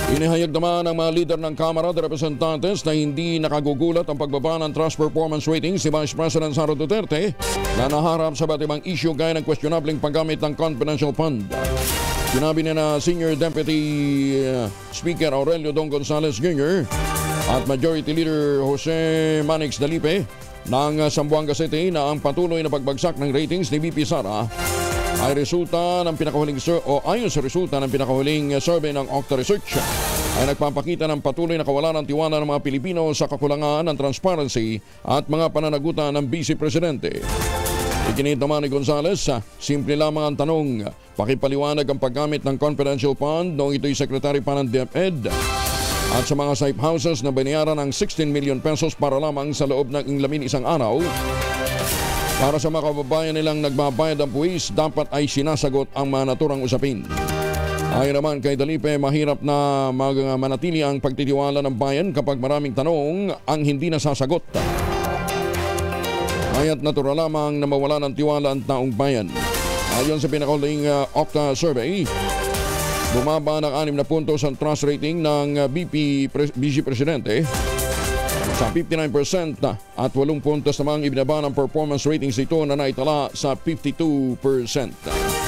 Inihayag naman ng mga lider ng Kamara de Representantes na hindi nakagugulat ang pagbaba ng trust performance ratings si Vice President Sara Duterte na naharap sa iba't ibang issue gaya ng questionabling paggamit ng confidential fund. Sinabi na Senior Deputy Speaker Aurelio Dong Gonzales Jr. at Majority Leader Jose Manix Dalipe ng Zamboanga City na ang patuloy na pagbagsak ng ratings ni VP Sara ay resulta ng ayon sa resulta ng pinakahuling survey ng Octa Research ay nagpapakita ng patuloy na kawalan ng tiwala ng mga Pilipino sa kakulangan ng transparency at mga pananagutan ng Vice Presidente. Iginit naman ni Gonzales, simple lamang ang tanong, pakipaliwanag ang paggamit ng confidential fund noong ito'y Secretary pa ng DepEd at sa mga safe houses na binayaran ng 16 million pesos para lamang sa loob ng 11 araw. Para sa mga kababayan nilang nagbabayad ng buwis, dapat ay sinasagot ang mga naturang usapin. Ayon naman kay Dalipe, mahirap na manatili ang pagtitiwala ng bayan kapag maraming tanong ang hindi nasasagot. Kaya't natural lamang na mawala ng tiwala ang taong bayan. Ayon sa pinakahuling Octa survey, bumaba ng 6 na puntos ang trust rating ng Vice Presidente sa 59% at 8 puntos namang ibinaba ng performance ratings nito na naitala sa 52%.